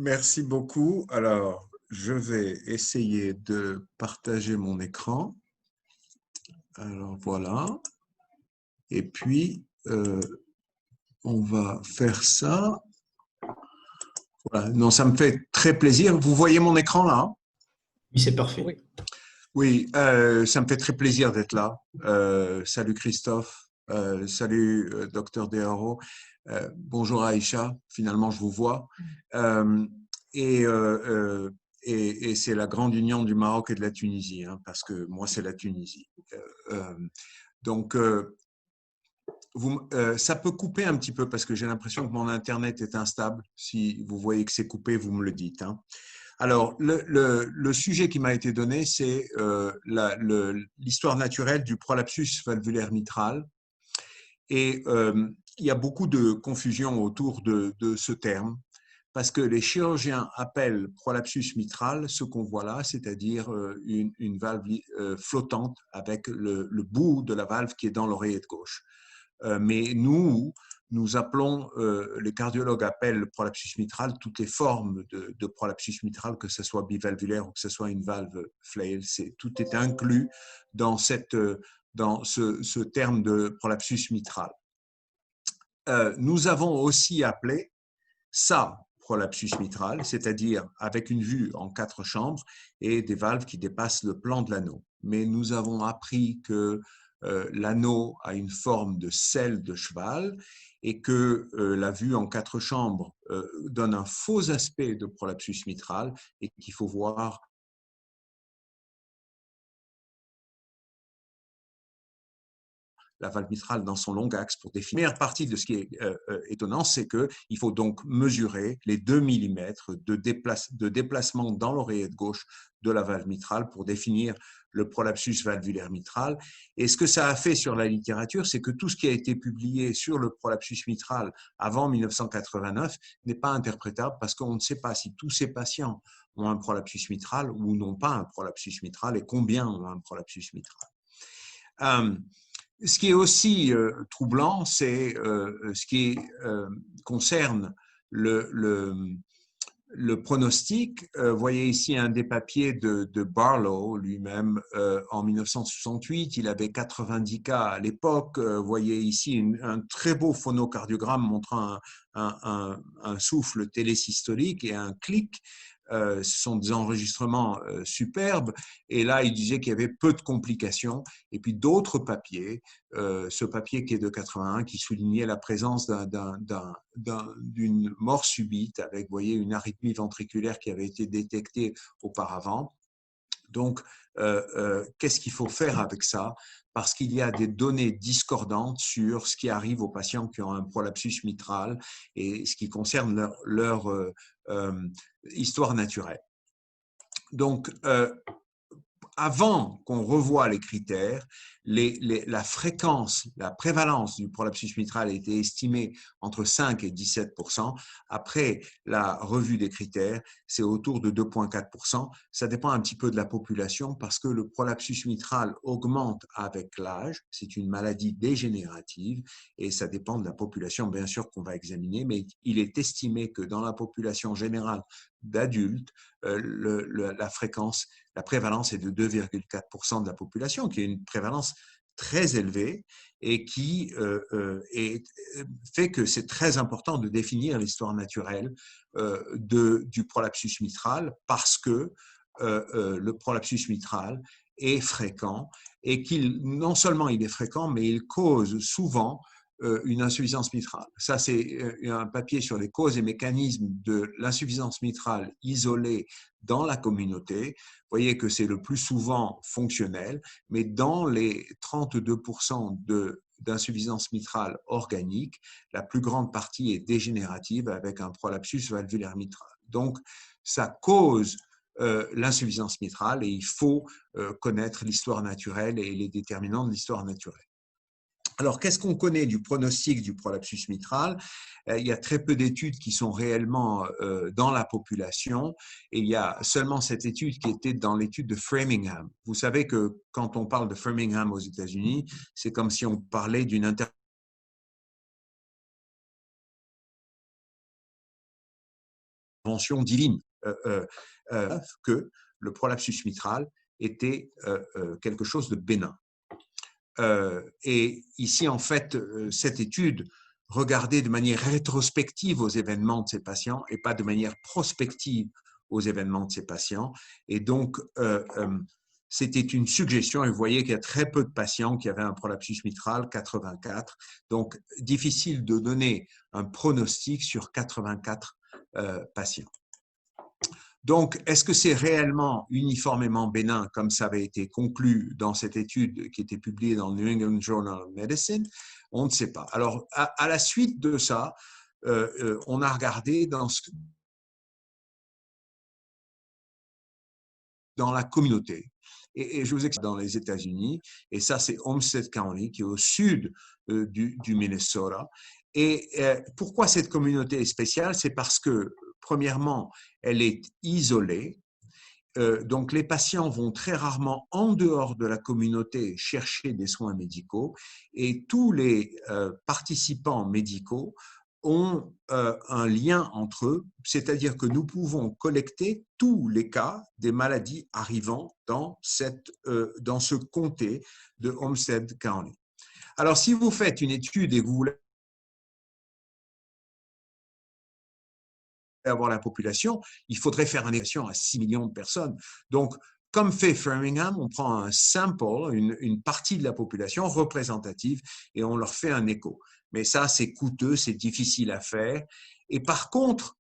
Merci beaucoup. Alors, je vais essayer de partager mon écran. Alors, voilà. Et puis, on va faire ça. Voilà. Non, ça me fait très plaisir. Vous voyez mon écran là? Oui, c'est parfait. Oui, Oui, ça me fait très plaisir d'être là. Salut Christophe. Salut Docteur Deharo. Bonjour Aïcha. Finalement, je vous vois. Euh, et euh, et c'est la grande union du Maroc et de la Tunisie, hein, parce que moi, c'est la Tunisie. Euh, donc, ça peut couper un petit peu parce que j'ai l'impression que mon Internet est instable. Si vous voyez que c'est coupé, vous me le dites, hein. Alors, le sujet qui m'a été donné, c'est l'histoire naturelle du prolapsus valvulaire mitral. Et il y a beaucoup de confusion autour de ce terme, parce que les chirurgiens appellent prolapsus mitral ce qu'on voit là, c'est-à-dire une valve flottante avec le bout de la valve qui est dans l'oreillette gauche. Mais nous appelons, les cardiologues appellent prolapsus mitral toutes les formes de prolapsus mitral, que ce soit bivalvulaire ou que ce soit une valve flail. Tout est inclus dans, dans ce terme de prolapsus mitral. Nous avons aussi appelé ça prolapsus mitral, c'est-à-dire avec une vue en 4 chambres et des valves qui dépassent le plan de l'anneau. Mais nous avons appris que l'anneau a une forme de selle de cheval et que la vue en 4 chambres donne un faux aspect de prolapsus mitral et qu'il faut voir la valve mitrale dans son long axe pour définir. La première partie de ce qui est étonnant, c'est qu'il faut donc mesurer les 2 mm de déplacement dans l'oreillette gauche de la valve mitrale pour définir le prolapsus valvulaire mitral. Et ce que ça a fait sur la littérature, c'est que tout ce qui a été publié sur le prolapsus mitral avant 1989 n'est pas interprétable parce qu'on ne sait pas si tous ces patients ont un prolapsus mitral ou n'ont pas un prolapsus mitral et combien ont un prolapsus mitral. Ce qui est aussi troublant, c'est ce qui concerne le pronostic. Vous voyez ici un des papiers de Barlow lui-même en 1968. Il avait 90 cas à l'époque. Vous voyez ici un très beau phonocardiogramme montrant un souffle télésystolique et un clic. Ce sont des enregistrements superbes. Et là, il disait qu'il y avait peu de complications. Et puis d'autres papiers, ce papier qui est de 81, qui soulignait la présence d'une mort subite avec, vous voyez, une arythmie ventriculaire qui avait été détectée auparavant. Donc, qu'est-ce qu'il faut faire avec ça? Parce qu'il y a des données discordantes sur ce qui arrive aux patients qui ont un prolapsus mitral et ce qui concerne leur histoire naturelle. Donc, avant qu'on revoie les critères, la fréquence, la prévalence du prolapsus mitral a été estimée entre 5 et 17%. Après la revue des critères, c'est autour de 2,4%. Ça dépend un petit peu de la population parce que le prolapsus mitral augmente avec l'âge. C'est une maladie dégénérative et ça dépend de la population, bien sûr, qu'on va examiner, mais il est estimé que dans la population générale d'adultes, la prévalence est de 2,4% de la population, qui est une prévalence très élevée et qui fait que c'est très important de définir l'histoire naturelle du prolapsus mitral parce que le prolapsus mitral est fréquent et qu'il non seulement il est fréquent, mais il cause souvent une insuffisance mitrale. Ça, c'est un papier sur les causes et mécanismes de l'insuffisance mitrale isolée dans la communauté. Vous voyez que c'est le plus souvent fonctionnel, mais dans les 32% d'insuffisance mitrale organique, la plus grande partie est dégénérative avec un prolapsus valvulaire mitral. Donc, ça cause l'insuffisance mitrale et il faut connaître l'histoire naturelle et les déterminants de l'histoire naturelle. Alors, qu'est-ce qu'on connaît du pronostic du prolapsus mitral? Il y a très peu d'études qui sont réellement dans la population et il y a seulement cette étude qui était dans l'étude de Framingham. Vous savez que quand on parle de Framingham aux États-Unis, c'est comme si on parlait d'une intervention divine, que le prolapsus mitral était quelque chose de bénin. Et ici, en fait, cette étude regardait de manière rétrospective aux événements de ces patients et pas de manière prospective aux événements de ces patients. Et donc, c'était une suggestion, et vous voyez qu'il y a très peu de patients qui avaient un prolapsus mitral, 84. Donc, difficile de donner un pronostic sur 84 patients. Donc, est-ce que c'est réellement uniformément bénin, comme ça avait été conclu dans cette étude qui était publiée dans le New England Journal of Medicine? On ne sait pas. Alors, à la suite de ça, on a regardé dans la communauté. Et je vous explique dans les États-Unis, et ça, c'est Olmsted County, qui est au sud du Minnesota. Et pourquoi cette communauté est spéciale? C'est parce que, premièrement, elle est isolée. Donc, les patients vont très rarement en dehors de la communauté chercher des soins médicaux et tous les participants médicaux ont un lien entre eux, c'est-à-dire que nous pouvons collecter tous les cas des maladies arrivant dans ce comté de Olmsted County. Alors, si vous faites une étude et que vous voulez avoir la population, il faudrait faire une évaluation à 6 millions de personnes. Donc, comme fait Framingham, on prend un sample, une partie de la population représentative, et on leur fait un écho. Mais ça, c'est coûteux, c'est difficile à faire. Et par contre,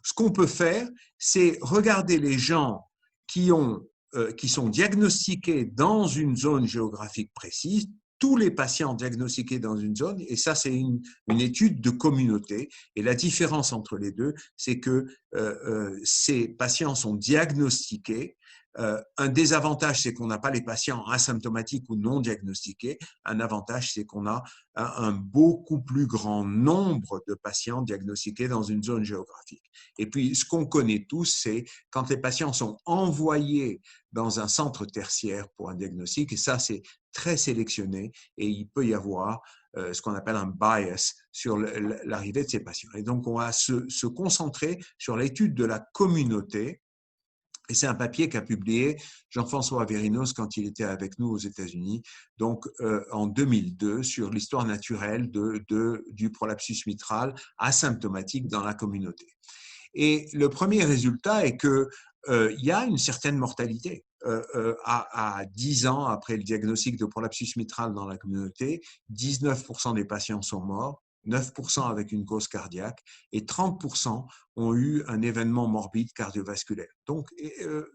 ce qu'on peut faire, c'est regarder les gens qui sont diagnostiqués dans une zone géographique précise, tous les patients diagnostiqués dans une zone, et ça, c'est une étude de communauté. Et la différence entre les deux, c'est que ces patients sont diagnostiqués. Un désavantage, c'est qu'on n'a pas les patients asymptomatiques ou non diagnostiqués. Un avantage, c'est qu'on a un beaucoup plus grand nombre de patients diagnostiqués dans une zone géographique. Et puis, ce qu'on connaît tous, c'est quand les patients sont envoyés dans un centre tertiaire pour un diagnostic, et ça, c'est très sélectionné, et il peut y avoir ce qu'on appelle un bias sur l'arrivée de ces patients. Et donc, on va se concentrer sur l'étude de la communauté. Et c'est un papier qu'a publié Jean-François Averinos quand il était avec nous aux États-Unis, donc en 2002, sur l'histoire naturelle du prolapsus mitral asymptomatique dans la communauté. Et le premier résultat est qu'il y a une certaine mortalité. À 10 ans après le diagnostic de prolapsus mitral dans la communauté, 19% des patients sont morts, 9% avec une cause cardiaque et 30% ont eu un événement morbide cardiovasculaire. Donc,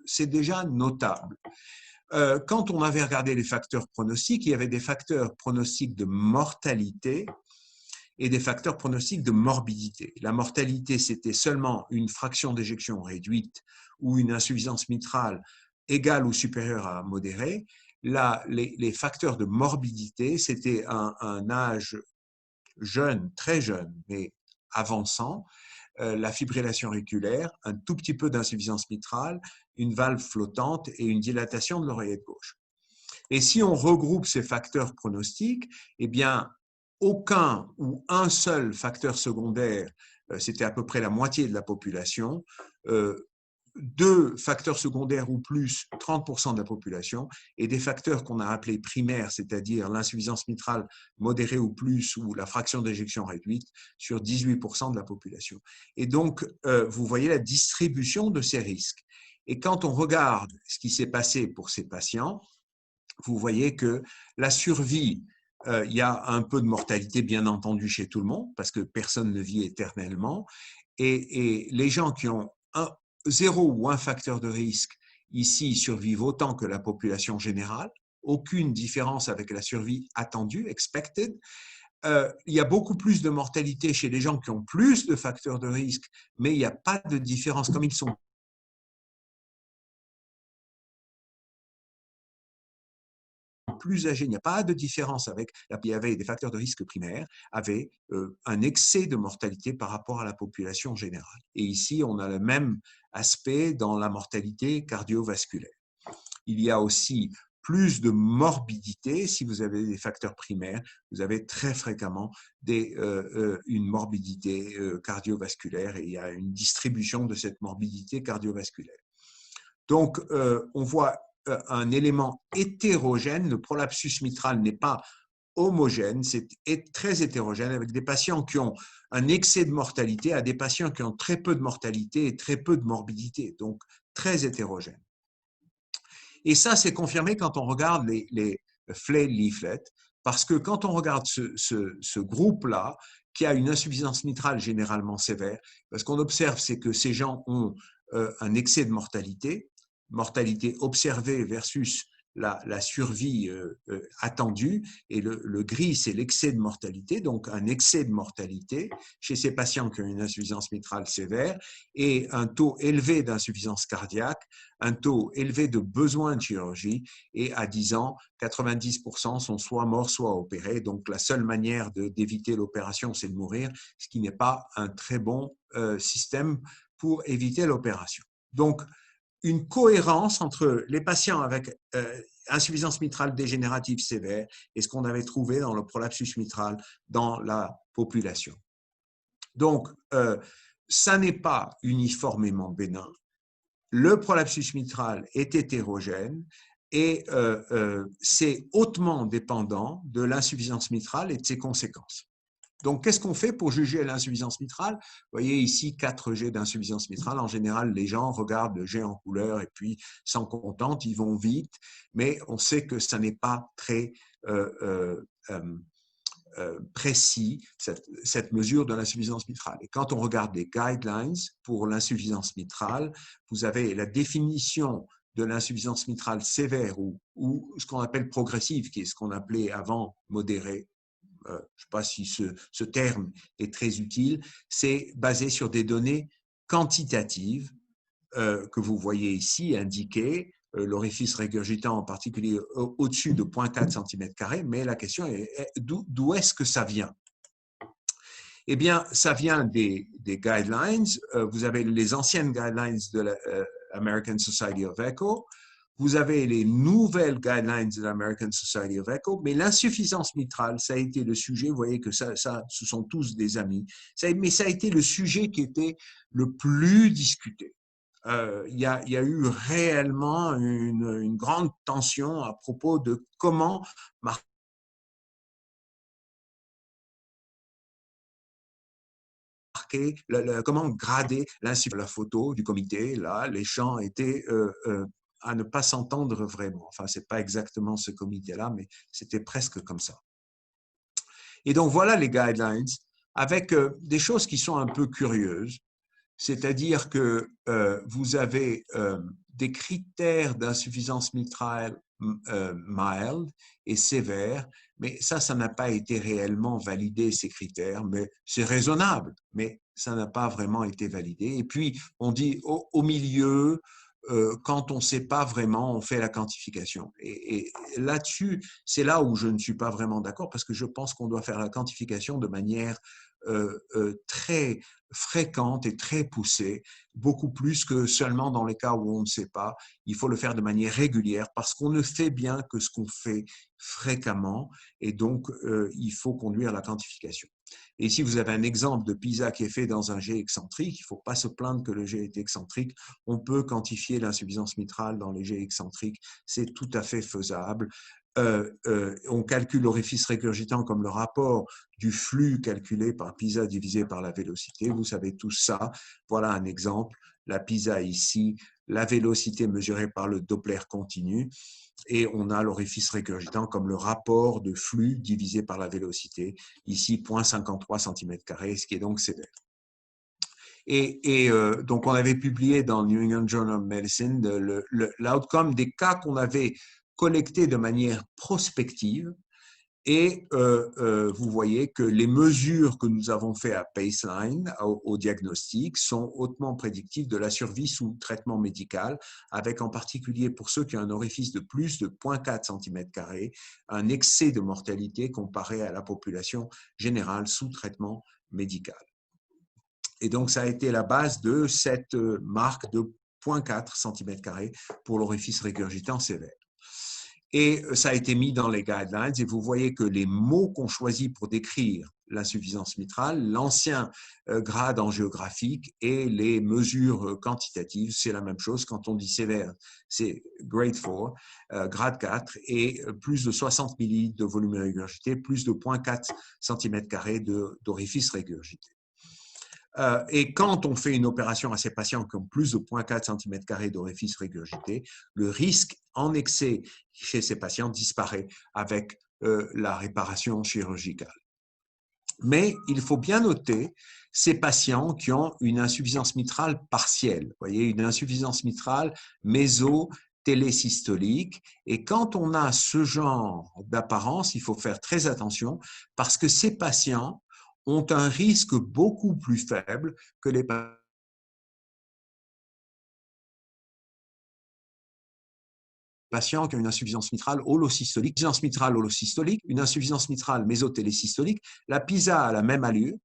c'est déjà notable. Quand on avait regardé les facteurs pronostiques, il y avait des facteurs pronostiques de mortalité et des facteurs pronostiques de morbidité. La mortalité, c'était seulement une fraction d'éjection réduite ou une insuffisance mitrale égale ou supérieure à modérée. Là, les facteurs de morbidité, c'était un âge jeune, très jeune, mais avançant, la fibrillation auriculaire, un tout petit peu d'insuffisance mitrale, une valve flottante et une dilatation de l'oreillette gauche. Et si on regroupe ces facteurs pronostiques, eh bien, aucun ou un seul facteur secondaire, c'était à peu près la moitié de la population, deux facteurs secondaires ou plus, 30% de la population, et des facteurs qu'on a appelés primaires, c'est-à-dire l'insuffisance mitrale modérée ou plus, ou la fraction d'éjection réduite, sur 18% de la population. Et donc, vous voyez la distribution de ces risques. Et quand on regarde ce qui s'est passé pour ces patients, vous voyez que la survie, il y a un peu de mortalité, bien entendu, chez tout le monde, parce que personne ne vit éternellement. Et les gens qui ont 0 ou un facteur de risque, ici, survivent autant que la population générale. Aucune différence avec la survie attendue, expected. Il y a beaucoup plus de mortalité chez les gens qui ont plus de facteurs de risque, mais il n'y a pas de différence. Comme ils sont plus âgés, il n'y a pas de différence avec, il y avait des facteurs de risque primaires, avait un excès de mortalité par rapport à la population générale. Et ici, on a le même aspect dans la mortalité cardiovasculaire. Il y a aussi plus de morbidité. Si vous avez des facteurs primaires, vous avez très fréquemment une morbidité cardiovasculaire et il y a une distribution de cette morbidité cardiovasculaire. Donc, on voit un élément hétérogène. Le prolapsus mitral n'est pas homogène, c'est très hétérogène avec des patients qui ont un excès de mortalité à des patients qui ont très peu de mortalité et très peu de morbidité, donc très hétérogène. Et ça, c'est confirmé quand on regarde les flail leaflets, parce que quand on regarde ce groupe-là, qui a une insuffisance mitrale généralement sévère, ce qu'on observe, c'est que ces gens ont un excès de mortalité observée versus la survie attendue, et le gris, c'est l'excès de mortalité, donc un excès de mortalité chez ces patients qui ont une insuffisance mitrale sévère, et un taux élevé d'insuffisance cardiaque, un taux élevé de besoin de chirurgie, et à 10 ans, 90% sont soit morts, soit opérés, donc la seule manière d'éviter l'opération, c'est de mourir, ce qui n'est pas un très bon système pour éviter l'opération. Donc, une cohérence entre les patients avec insuffisance mitrale dégénérative sévère et ce qu'on avait trouvé dans le prolapsus mitral dans la population. Donc, ça n'est pas uniformément bénin. Le prolapsus mitral est hétérogène et c'est hautement dépendant de l'insuffisance mitrale et de ses conséquences. Donc, qu'est-ce qu'on fait pour juger l'insuffisance mitrale? Vous voyez ici 4 G d'insuffisance mitrale. En général, les gens regardent le G en couleur et puis s'en contentent, ils vont vite, mais on sait que ça n'est pas très précis, cette mesure de l'insuffisance mitrale. Et quand on regarde les guidelines pour l'insuffisance mitrale, vous avez la définition de l'insuffisance mitrale sévère ou ce qu'on appelle progressive, qui est ce qu'on appelait avant modérée. Je ne sais pas si ce terme est très utile, c'est basé sur des données quantitatives que vous voyez ici indiquées, l'orifice régurgitant en particulier au-dessus de 0,4 cm², mais la question est d'où est-ce que ça vient? Eh bien, ça vient des guidelines. Vous avez les anciennes guidelines de l'American Society of Echo. Vous avez les nouvelles guidelines de l'American Society of Echo, mais l'insuffisance mitrale, ça a été le sujet, vous voyez que ce sont tous des amis, mais ça a été le sujet qui était le plus discuté. Il y a eu réellement une grande tension à propos de comment comment grader la photo du comité. Là, les gens étaient à ne pas s'entendre vraiment. Enfin, ce n'est pas exactement ce comité-là, mais c'était presque comme ça. Et donc, voilà les guidelines avec des choses qui sont un peu curieuses. C'est-à-dire que vous avez des critères d'insuffisance mitrale mild et sévère, mais ça n'a pas été réellement validé, ces critères, mais c'est raisonnable, mais ça n'a pas vraiment été validé. Et puis, on dit au milieu, quand on ne sait pas vraiment, on fait la quantification. Et là-dessus, c'est là où je ne suis pas vraiment d'accord, parce que je pense qu'on doit faire la quantification de manière très fréquente et très poussée, beaucoup plus que seulement dans les cas où on ne sait pas. Il faut le faire de manière régulière parce qu'on ne fait bien que ce qu'on fait fréquemment et donc il faut conduire la quantification. Et si vous avez un exemple de PISA qui est fait dans un G excentrique, il ne faut pas se plaindre que le G est excentrique. On peut quantifier l'insuffisance mitrale dans les G excentriques, c'est tout à fait faisable. On calcule l'orifice régurgitant comme le rapport du flux calculé par PISA divisé par la vélocité. Vous savez tout ça. Voilà un exemple. La PISA ici, la vélocité mesurée par le Doppler continu. Et on a l'orifice régurgitant comme le rapport de flux divisé par la vélocité. Ici, 0,53 cm², ce qui est donc sévère. Et donc, on avait publié dans le New England Journal of Medicine l'outcome des cas qu'on avait collectés de manière prospective. Et vous voyez que les mesures que nous avons faites à baseline, au diagnostic, sont hautement prédictives de la survie sous traitement médical, avec en particulier pour ceux qui ont un orifice de plus de 0,4 cm², un excès de mortalité comparé à la population générale sous traitement médical. Et donc, ça a été la base de cette marque de 0,4 cm² pour l'orifice régurgitant sévère. Et ça a été mis dans les guidelines et vous voyez que les mots qu'on choisit pour décrire l'insuffisance mitrale, l'ancien grade angiographique et les mesures quantitatives, c'est la même chose. Quand on dit sévère, c'est grade 4, grade 4 et plus de 60 millilitres de volume régurgité, plus de 0,4 cm² d'orifice régurgité. Et quand on fait une opération à ces patients qui ont plus de 0,4 cm² d'orifice régurgité, le risque en excès chez ces patients disparaît avec la réparation chirurgicale. Mais il faut bien noter ces patients qui ont une insuffisance mitrale partielle, vous voyez, une insuffisance mitrale mésotélésystolique. Et quand on a ce genre d'apparence, il faut faire très attention parce que ces patients ont un risque beaucoup plus faible que les patients qui ont une insuffisance mitrale holosystolique. Une insuffisance mitrale holosystolique, une insuffisance mitrale mésotélésystolique, la PISA a la même allure,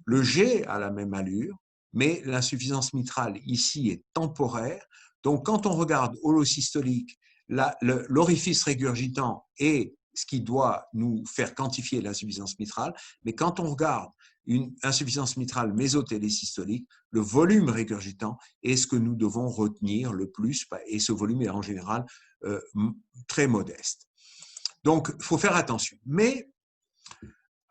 le G a la même allure, mais l'insuffisance mitrale ici est temporaire. Donc, quand on regarde holosystolique, l'orifice régurgitant est ce qui doit nous faire quantifier l'insuffisance mitrale, mais quand on regarde une insuffisance mitrale mésotélésystolique, le volume régurgitant est ce que nous devons retenir le plus, et ce volume est en général très modeste. Donc, il faut faire attention. Mais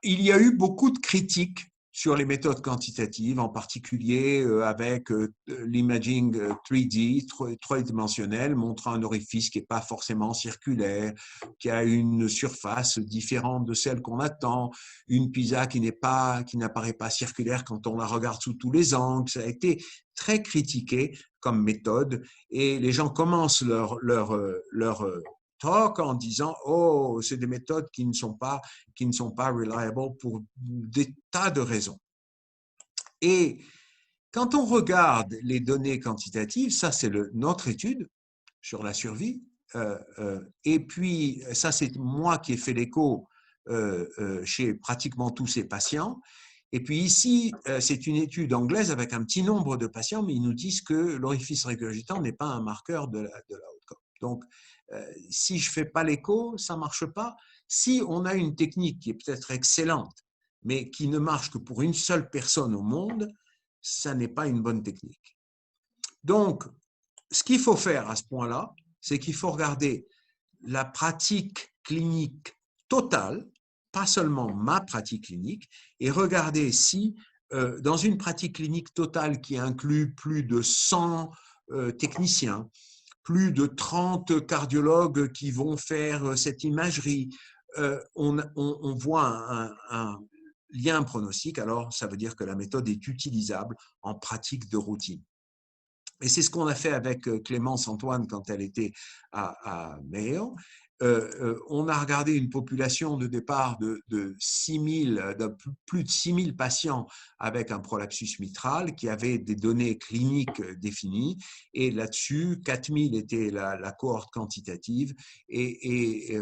il y a eu beaucoup de critiques sur les méthodes quantitatives, en particulier avec l'imaging 3D, trois-dimensionnel, montrant un orifice qui n'est pas forcément circulaire, qui a une surface différente de celle qu'on attend, une PISA qui n'apparaît pas circulaire quand on la regarde sous tous les angles. Ça a été très critiqué comme méthode et les gens commencent leur talk en disant « Oh, c'est des méthodes qui ne sont pas reliable pour des tas de raisons. » Et quand on regarde les données quantitatives, ça c'est notre étude sur la survie, et puis ça c'est moi qui ai fait l'écho chez pratiquement tous ces patients. Et puis ici, c'est une étude anglaise avec un petit nombre de patients, mais ils nous disent que l'orifice régurgitant n'est pas un marqueur de la outcome. Donc, si je ne fais pas l'écho, ça ne marche pas. Si on a une technique qui est peut-être excellente, mais qui ne marche que pour une seule personne au monde, ça n'est pas une bonne technique. Donc, ce qu'il faut faire à ce point-là, c'est qu'il faut regarder la pratique clinique totale, pas seulement ma pratique clinique, et regarder si, dans une pratique clinique totale qui inclut plus de 100 techniciens, plus de 30 cardiologues qui vont faire cette imagerie, on voit un lien pronostic, alors ça veut dire que la méthode est utilisable en pratique de routine. Et c'est ce qu'on a fait avec Clémence Antoine quand elle était à Mayo. On a regardé une population de départ de plus de 6000 patients avec un prolapsus mitral qui avaient des données cliniques définies. Et là-dessus, 4000 était la cohorte quantitative et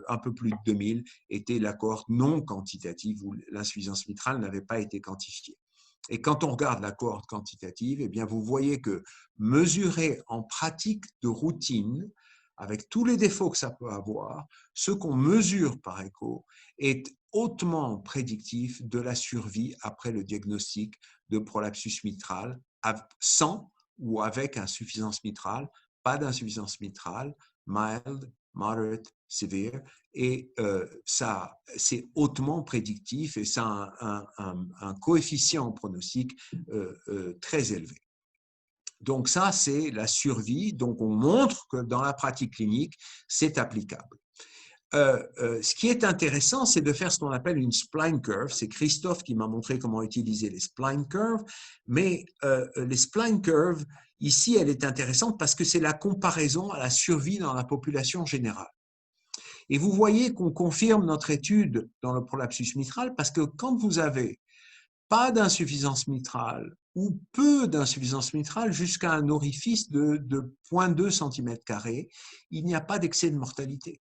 un peu plus de 2000 était la cohorte non quantitative où l'insuffisance mitrale n'avait pas été quantifiée. Et quand on regarde la cohorte quantitative, eh bien vous voyez que mesurer en pratique de routine, avec tous les défauts que ça peut avoir, ce qu'on mesure par écho est hautement prédictif de la survie après le diagnostic de prolapsus mitral, sans ou avec insuffisance mitrale, pas d'insuffisance mitrale, mild, moderate, severe, et ça, c'est hautement prédictif et ça a un coefficient pronostic très élevé. Donc ça, c'est la survie. Donc on montre que dans la pratique clinique, c'est applicable. Ce qui est intéressant, c'est de faire ce qu'on appelle une spline curve. C'est Christophe qui m'a montré comment utiliser les spline curves. Mais les spline curves, ici, elle est intéressante parce que c'est la comparaison à la survie dans la population générale. Et vous voyez qu'on confirme notre étude dans le prolapsus mitral parce que quand vous avez pas d'insuffisance mitrale ou peu d'insuffisance mitrale jusqu'à un orifice de 0,2 cm², il n'y a pas d'excès de mortalité.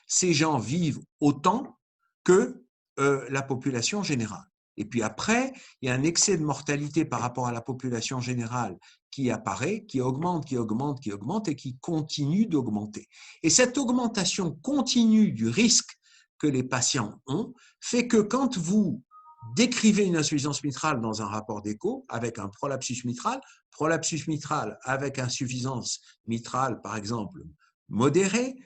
Ces gens vivent autant que la population générale. Et puis après, il y a un excès de mortalité par rapport à la population générale qui apparaît, qui augmente, qui augmente, qui augmente et qui continue d'augmenter. Et cette augmentation continue du risque que les patients ont fait que quand vous décrivez une insuffisance mitrale dans un rapport d'écho avec un prolapsus mitral avec insuffisance mitrale, par exemple, modérée,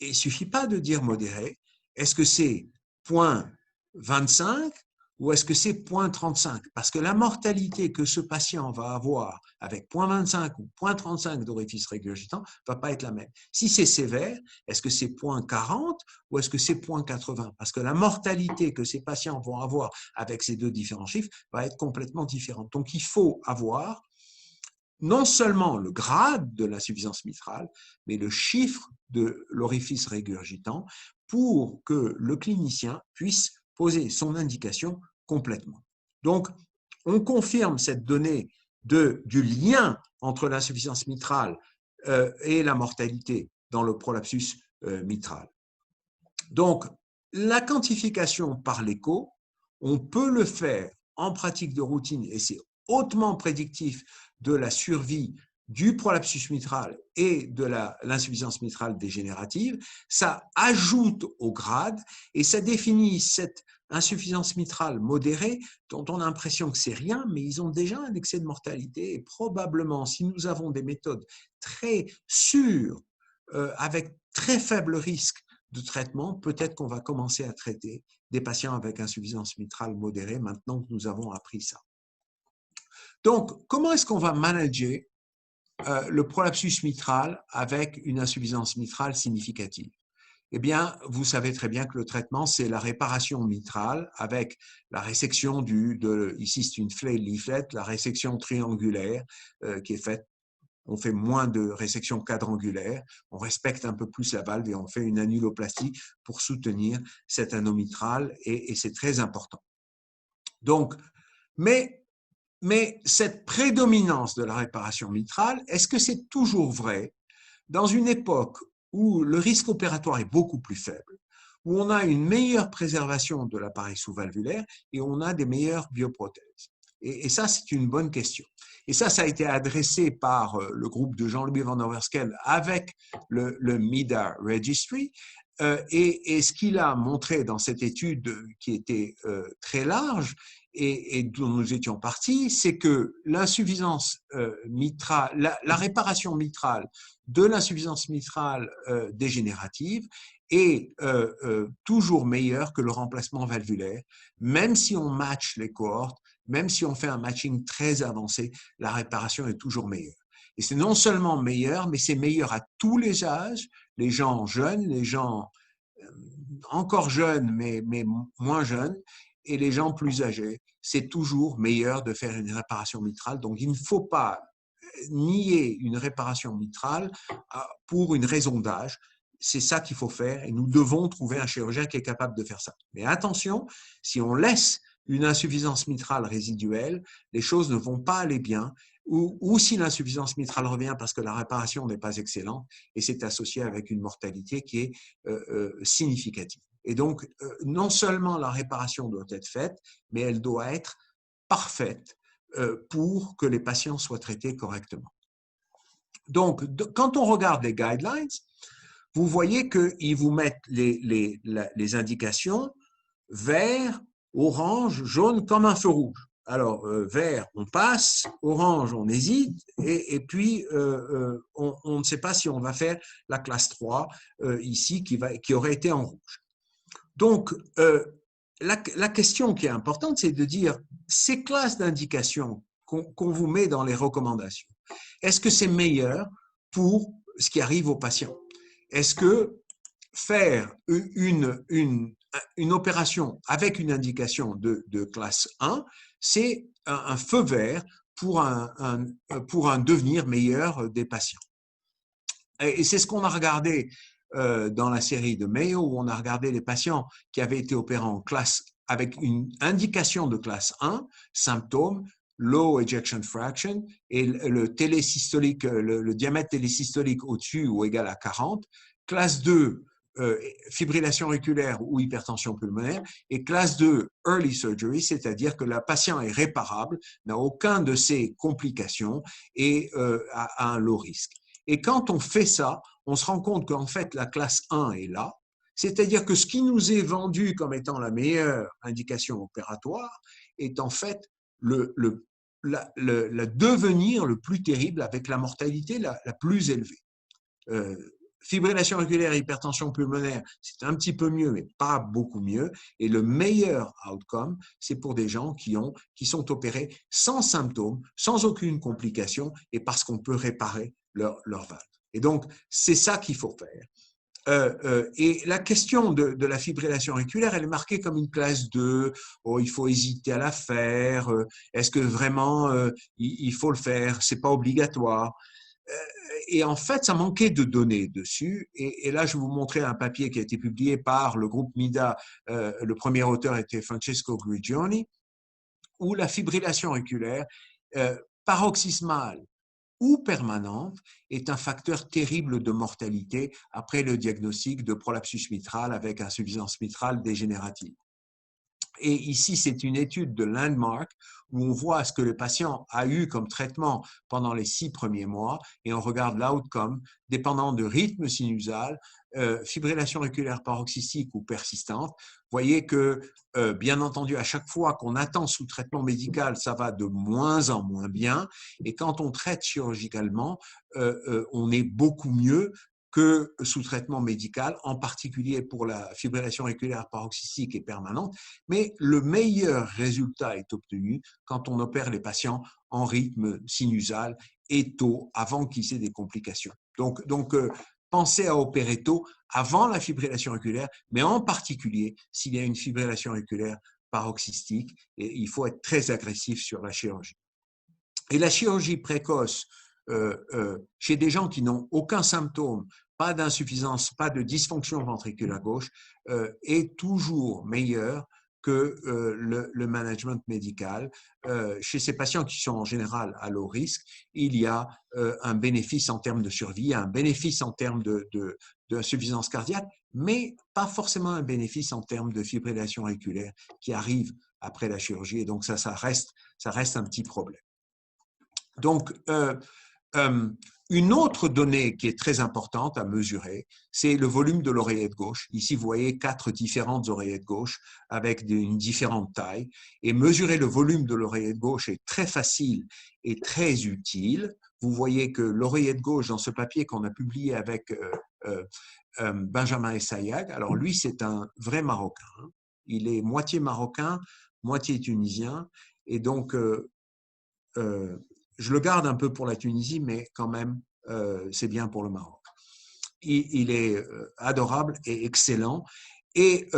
et il ne suffit pas de dire modéré, est-ce que c'est 0,25 ou est-ce que c'est 0,35? Parce que la mortalité que ce patient va avoir avec 0,25 ou 0,35 d'orifice régurgitant ne va pas être la même. Si c'est sévère, est-ce que c'est 0,40 ou est-ce que c'est 0,80? Parce que la mortalité que ces patients vont avoir avec ces deux différents chiffres va être complètement différente. Donc, il faut avoir non seulement le grade de l'insuffisance mitrale, mais le chiffre de l'orifice régurgitant pour que le clinicien puisse poser son indication complètement. Donc, on confirme cette donnée du lien entre l'insuffisance mitrale et la mortalité dans le prolapsus mitral. Donc, la quantification par l'écho, on peut le faire en pratique de routine et c'est hautement prédictif de la survie du prolapsus mitral et de l'insuffisance mitrale dégénérative. Ça ajoute au grade et ça définit cette insuffisance mitrale modérée dont on a l'impression que c'est rien, mais ils ont déjà un excès de mortalité et probablement, si nous avons des méthodes très sûres, avec très faible risque de traitement, peut-être qu'on va commencer à traiter des patients avec insuffisance mitrale modérée maintenant que nous avons appris ça. Donc, comment est-ce qu'on va manager le prolapsus mitral avec une insuffisance mitrale significative? Eh bien, vous savez très bien que le traitement, c'est la réparation mitrale avec la résection ici c'est une flail leaflet, la résection triangulaire qui est faite. On fait moins de résection quadrangulaire, on respecte un peu plus la valve et on fait une annuloplastie pour soutenir cet anneau mitral et c'est très important. Donc, mais cette prédominance de la réparation mitrale, est-ce que c'est toujours vrai dans une époque où le risque opératoire est beaucoup plus faible, où on a une meilleure préservation de l'appareil sous-valvulaire et on a des meilleures bioprothèses? Et ça, c'est une bonne question. Et ça a été adressé par le groupe de Jean-Louis Van Overskel avec le MIDA Registry. Et ce qu'il a montré dans cette étude qui était très large et dont nous étions partis, c'est que l'insuffisance mitrale, la réparation mitrale de l'insuffisance mitrale dégénérative est toujours meilleure que le remplacement valvulaire, même si on match les cohortes, même si on fait un matching très avancé, la réparation est toujours meilleure. Et c'est non seulement meilleur, mais c'est meilleur à tous les âges, les gens jeunes, les gens encore jeunes, mais moins jeunes, et les gens plus âgés. C'est toujours meilleur de faire une réparation mitrale. Donc, il ne faut pas nier une réparation mitrale pour une raison d'âge. C'est ça qu'il faut faire et nous devons trouver un chirurgien qui est capable de faire ça. Mais attention, si on laisse une insuffisance mitrale résiduelle, les choses ne vont pas aller bien, ou si l'insuffisance mitrale revient parce que la réparation n'est pas excellente et c'est associé avec une mortalité qui est significative. Et donc, non seulement la réparation doit être faite, mais elle doit être parfaite pour que les patients soient traités correctement. Donc, quand on regarde les guidelines, vous voyez qu'ils vous mettent les indications vert, orange, jaune, comme un feu rouge. Alors, vert, on passe, orange, on hésite, et puis on ne sait pas si on va faire la classe 3 ici qui aurait été en rouge. Donc, la question qui est importante, c'est de dire ces classes d'indications qu'on vous met dans les recommandations, est-ce que c'est meilleur pour ce qui arrive aux patients? Est-ce que faire une opération avec une indication de classe 1, c'est un feu vert pour un devenir meilleur des patients? Et c'est ce qu'on a regardé dans la série de Mayo, où on a regardé les patients qui avaient été opérés en classe avec une indication de classe 1, symptômes, low ejection fraction, et le télésystolique, le diamètre télésystolique au-dessus ou égal à 40, classe 2, fibrillation auriculaire ou hypertension pulmonaire, et classe 2, early surgery, c'est-à-dire que la patient est réparable, n'a aucun de ces complications et a un low risque. Et quand on fait ça, on se rend compte qu'en fait, la classe 1 est là, c'est-à-dire que ce qui nous est vendu comme étant la meilleure indication opératoire est en fait le devenir le plus terrible avec la mortalité la plus élevée. Fibrillation auriculaire et hypertension pulmonaire, c'est un petit peu mieux, mais pas beaucoup mieux. Et le meilleur outcome, c'est pour des gens qui sont opérés sans symptômes, sans aucune complication, et parce qu'on peut réparer leur valve. Et donc, c'est ça qu'il faut faire. Et la question de la fibrillation auriculaire, elle est marquée comme une classe 2. Oh, il faut hésiter à la faire. Est-ce que vraiment il faut le faire? C'est pas obligatoire. Et en fait, ça manquait de données dessus. Et là, je vais vous montrer un papier qui a été publié par le groupe MIDA. Le premier auteur était Francesco Grigioni, où la fibrillation auriculaire paroxysmale ou permanente est un facteur terrible de mortalité après le diagnostic de prolapsus mitral avec insuffisance mitrale dégénérative. Et ici, c'est une étude de Landmark où on voit ce que le patient a eu comme traitement pendant les 6 premiers mois et on regarde l'outcome dépendant de rythme sinusal, fibrillation auriculaire paroxystique ou persistante. Vous voyez que, bien entendu, à chaque fois qu'on attend sous traitement médical, ça va de moins en moins bien. Et quand on traite chirurgicalement, on est beaucoup mieux que sous traitement médical, en particulier pour la fibrillation auriculaire paroxystique et permanente. Mais le meilleur résultat est obtenu quand on opère les patients en rythme sinusal et tôt, avant qu'ils aient des complications. Donc pensez à opérer tôt, avant la fibrillation auriculaire, mais en particulier s'il y a une fibrillation auriculaire paroxystique, et il faut être très agressif sur la chirurgie. Et la chirurgie précoce, chez des gens qui n'ont aucun symptôme, pas d'insuffisance, pas de dysfonction ventriculaire gauche, est toujours meilleure que le management médical. Chez ces patients qui sont en général à low risque, il y a un bénéfice en termes de survie, un bénéfice en termes d'insuffisance cardiaque, mais pas forcément un bénéfice en termes de fibrillation auriculaire qui arrive après la chirurgie. Et donc ça reste un petit problème. Donc, une autre donnée qui est très importante à mesurer, c'est le volume de l'oreillette gauche. Ici, vous voyez 4 différentes oreillettes gauche avec une différente taille. Et mesurer le volume de l'oreillette gauche est très facile et très utile. Vous voyez que l'oreillette gauche, dans ce papier qu'on a publié avec Benjamin Essayag, alors lui, c'est un vrai Marocain. Il est moitié marocain, moitié tunisien. Et donc, je le garde un peu pour la Tunisie, mais quand même, c'est bien pour le Maroc. Il est adorable et excellent. Et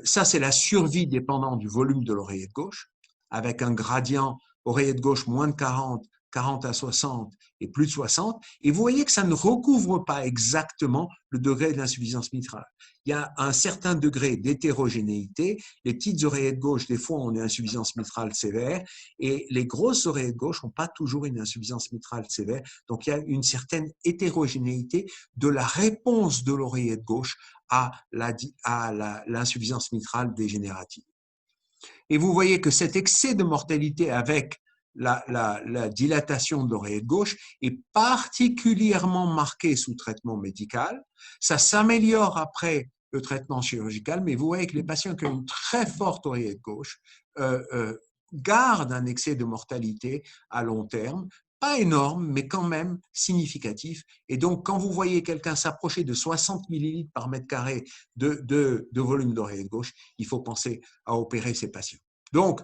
ça, c'est la survie dépendant du volume de l'oreillette gauche, avec un gradient oreillette gauche moins de 40, 40 à 60 et plus de 60. Et vous voyez que ça ne recouvre pas exactement le degré d'insuffisance mitrale. Il y a un certain degré d'hétérogénéité. Les petites oreillettes gauche, des fois, ont une insuffisance mitrale sévère et les grosses oreillettes gauche n'ont pas toujours une insuffisance mitrale sévère. Donc, il y a une certaine hétérogénéité de la réponse de l'oreillette gauche à l'insuffisance mitrale dégénérative. Et vous voyez que cet excès de mortalité avec la dilatation de l'oreillette gauche est particulièrement marqué sous traitement médical. Ça s'améliore après le traitement chirurgical, mais vous voyez que les patients qui ont une très forte oreillette gauche gardent un excès de mortalité à long terme, pas énorme, mais quand même significatif. Et donc, quand vous voyez quelqu'un s'approcher de 60 millilitres par mètre carré de volume d'oreillette gauche, il faut penser à opérer ces patients. Donc,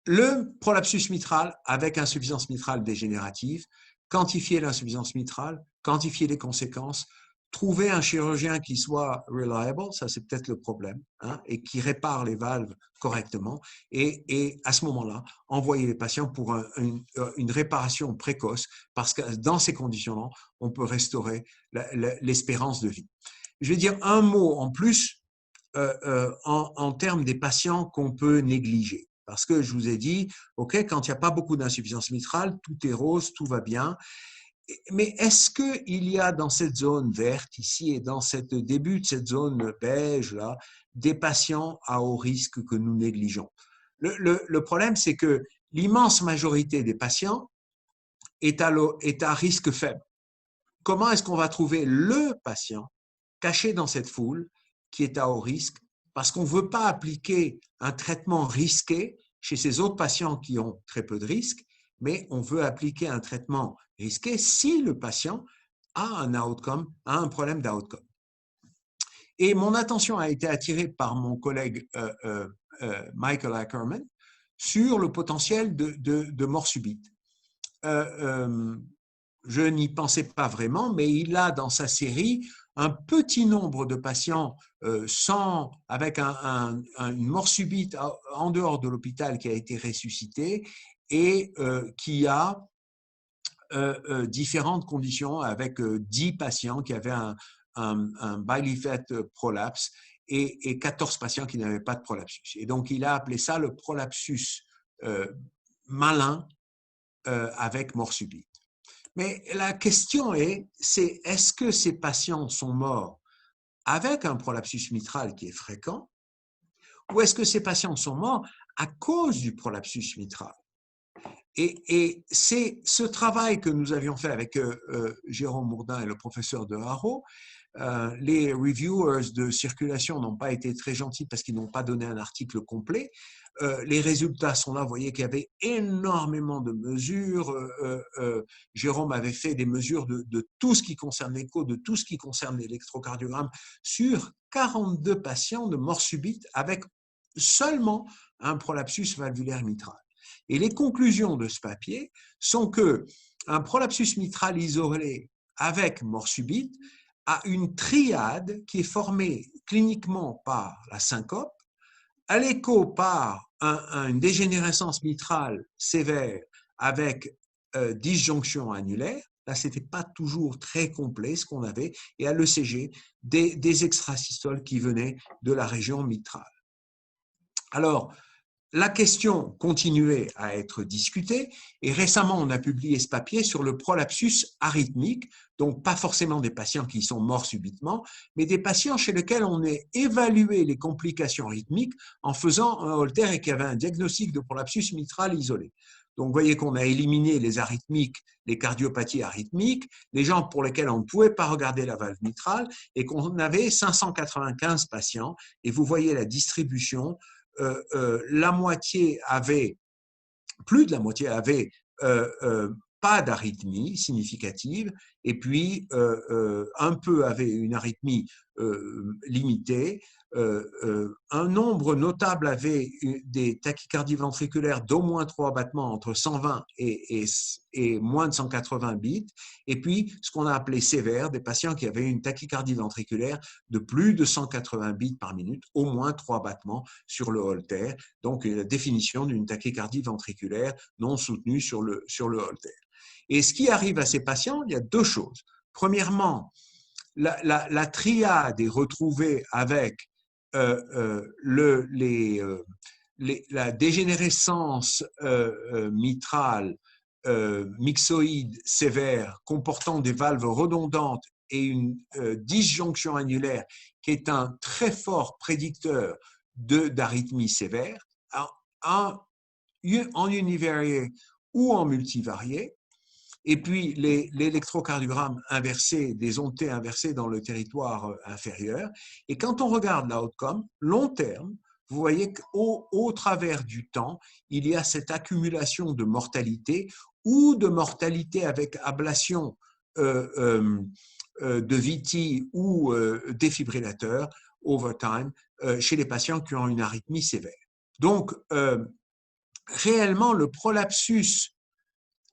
le prolapsus mitral avec insuffisance mitrale dégénérative, quantifier l'insuffisance mitrale, quantifier les conséquences, trouver un chirurgien qui soit reliable, ça c'est peut-être le problème, hein, et qui répare les valves correctement, et à ce moment-là, envoyer les patients pour une réparation précoce, parce que dans ces conditions-là, on peut restaurer l'espérance de vie. Je vais dire un mot en plus en termes des patients qu'on peut négliger. Parce que je vous ai dit, OK, quand il n'y a pas beaucoup d'insuffisance mitrale, tout est rose, tout va bien. Mais est-ce qu'il y a dans cette zone verte ici et dans ce début de cette zone beige là, des patients à haut risque que nous négligeons? Le problème, c'est que l'immense majorité des patients est à risque faible. Comment est-ce qu'on va trouver le patient caché dans cette foule qui est à haut risque? Parce qu'on ne veut pas appliquer un traitement risqué chez ces autres patients qui ont très peu de risques, mais on veut appliquer un traitement risqué si le patient a un problème d'outcome. Et mon attention a été attirée par mon collègue Michael Ackerman sur le potentiel de mort subite. Je n'y pensais pas vraiment, mais il a dans sa série un petit nombre de patients avec une mort subite en dehors de l'hôpital qui a été ressuscité et qui a différentes conditions avec 10 patients qui avaient un Bailey-Fett prolapse et 14 patients qui n'avaient pas de prolapsus. Et donc, il a appelé ça le prolapsus malin avec mort subite. Mais la question est-ce que ces patients sont morts avec un prolapsus mitral qui est fréquent ou est-ce que ces patients sont morts à cause du prolapsus mitral? Et c'est ce travail que nous avions fait avec Jérôme Mourdin et le professeur de Haro. Les reviewers de circulation n'ont pas été très gentils parce qu'ils n'ont pas donné un article complet. Les résultats sont là, vous voyez qu'il y avait énormément de mesures. Jérôme avait fait des mesures de tout ce qui concerne l'écho, de tout ce qui concerne l'électrocardiogramme sur 42 patients de mort subite avec seulement un prolapsus valvulaire mitral. Et les conclusions de ce papier sont qu'un prolapsus mitral isolé avec mort subite a une triade qui est formée cliniquement par la syncope, à l'écho par une dégénérescence mitrale sévère avec disjonction annulaire. Là, ce n'était pas toujours très complet ce qu'on avait, et à l'ECG, des extrasystoles qui venaient de la région mitrale. Alors, la question continuait à être discutée et récemment, on a publié ce papier sur le prolapsus arythmique, donc pas forcément des patients qui sont morts subitement, mais des patients chez lesquels on a évalué les complications rythmiques en faisant un Holter et qui avaient un diagnostic de prolapsus mitral isolé. Donc, vous voyez qu'on a éliminé les arythmiques, les cardiopathies arythmiques, les gens pour lesquels on ne pouvait pas regarder la valve mitrale et qu'on avait 595 patients et vous voyez la distribution. La moitié avait, plus de la moitié avait pas d'arythmie significative et puis un peu avait une arythmie limitée. Un nombre notable avait des tachycardies ventriculaires d'au moins 3 battements entre 120 et moins de 180 bits. Et puis, ce qu'on a appelé sévère, des patients qui avaient une tachycardie ventriculaire de plus de 180 bits par minute, au moins 3 battements sur le Holter. Donc, la définition d'une tachycardie ventriculaire non soutenue sur le Holter. Et ce qui arrive à ces patients, il y a deux choses. Premièrement, la triade est retrouvée avec la dégénérescence mitrale myxoïde sévère comportant des valves redondantes et une disjonction annulaire qui est un très fort prédicteur d'arythmie sévère en univarié ou en multivarié. Et puis, l'électrocardiogramme inversé, des ondes T inversées dans le territoire inférieur. Et quand on regarde l'outcome, long terme, vous voyez qu'au travers du temps, il y a cette accumulation de mortalité ou de mortalité avec ablation de VT ou défibrillateur over time chez les patients qui ont une arythmie sévère. Donc, réellement, le prolapsus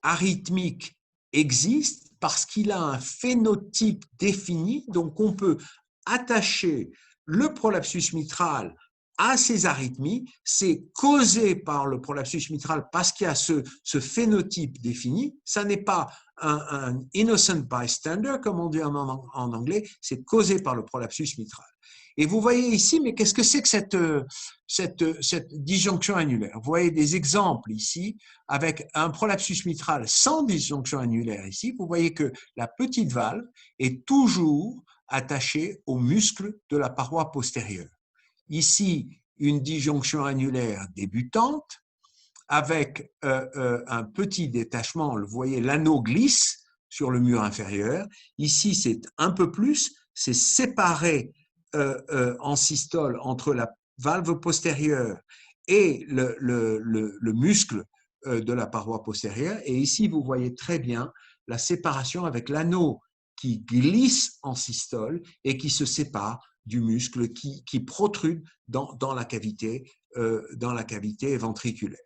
arythmique existe parce qu'il a un phénotype défini, donc on peut attacher le prolapsus mitral à ces arythmies, c'est causé par le prolapsus mitral parce qu'il y a ce phénotype défini, ça n'est pas un innocent bystander, comme on dit en anglais, c'est causé par le prolapsus mitral. Et vous voyez ici, mais qu'est-ce que c'est que cette disjonction annulaire? Vous voyez des exemples ici avec un prolapsus mitral sans disjonction annulaire ici. Vous voyez que la petite valve est toujours attachée au muscle de la paroi postérieure. Ici, une disjonction annulaire débutante avec un petit détachement. Vous voyez, l'anneau glisse sur le mur inférieur. Ici, c'est un peu plus, c'est séparé en systole entre la valve postérieure et le muscle de la paroi postérieure. Et ici, vous voyez très bien la séparation avec l'anneau qui glisse en systole et qui se sépare du muscle qui protrude dans la cavité ventriculaire.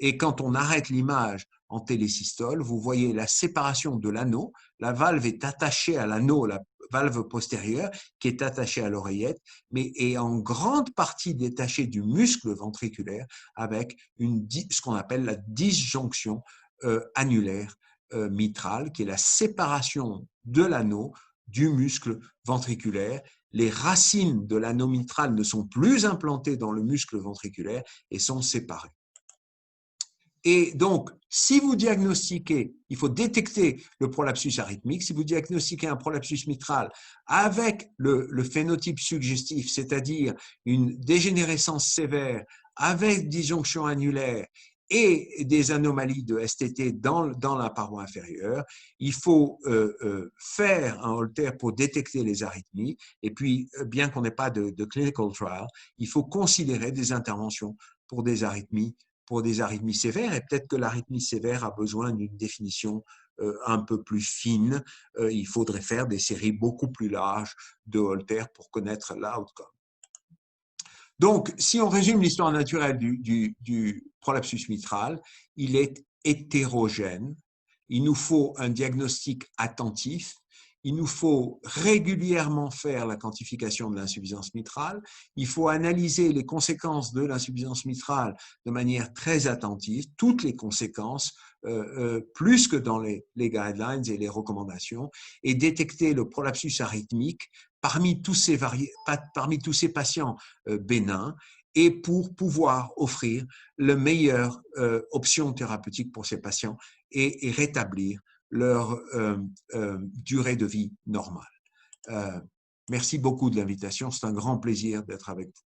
Et quand on arrête l'image en télésystole, vous voyez la séparation de l'anneau. La valve est attachée à l'anneau, la valve postérieure, qui est attachée à l'oreillette, mais est en grande partie détachée du muscle ventriculaire avec ce qu'on appelle la disjonction annulaire mitrale, qui est la séparation de l'anneau du muscle ventriculaire. Les racines de l'anneau mitral ne sont plus implantées dans le muscle ventriculaire et sont séparées. Et donc, si vous diagnostiquez, il faut détecter le prolapsus arythmique, si vous diagnostiquez un prolapsus mitral avec le phénotype suggestif, c'est-à-dire une dégénérescence sévère avec disjonction annulaire et des anomalies de STT dans la paroi inférieure, il faut faire un Holter pour détecter les arythmies. Et puis, bien qu'on n'ait pas de clinical trial, il faut considérer des interventions pour des arythmies sévères, et peut-être que l'arythmie sévère a besoin d'une définition un peu plus fine. Il faudrait faire des séries beaucoup plus larges de Holter pour connaître l'outcome. Donc, si on résume l'histoire naturelle du prolapsus mitral, il est hétérogène. Il nous faut un diagnostic attentif. Il nous faut régulièrement faire la quantification de l'insuffisance mitrale. Il faut analyser les conséquences de l'insuffisance mitrale de manière très attentive, toutes les conséquences, plus que dans les guidelines et les recommandations, et détecter le prolapsus arythmique parmi tous ces patients bénins, et pour pouvoir offrir la meilleure option thérapeutique pour ces patients et rétablir leur durée de vie normale. Merci beaucoup de l'invitation. C'est un grand plaisir d'être avec vous.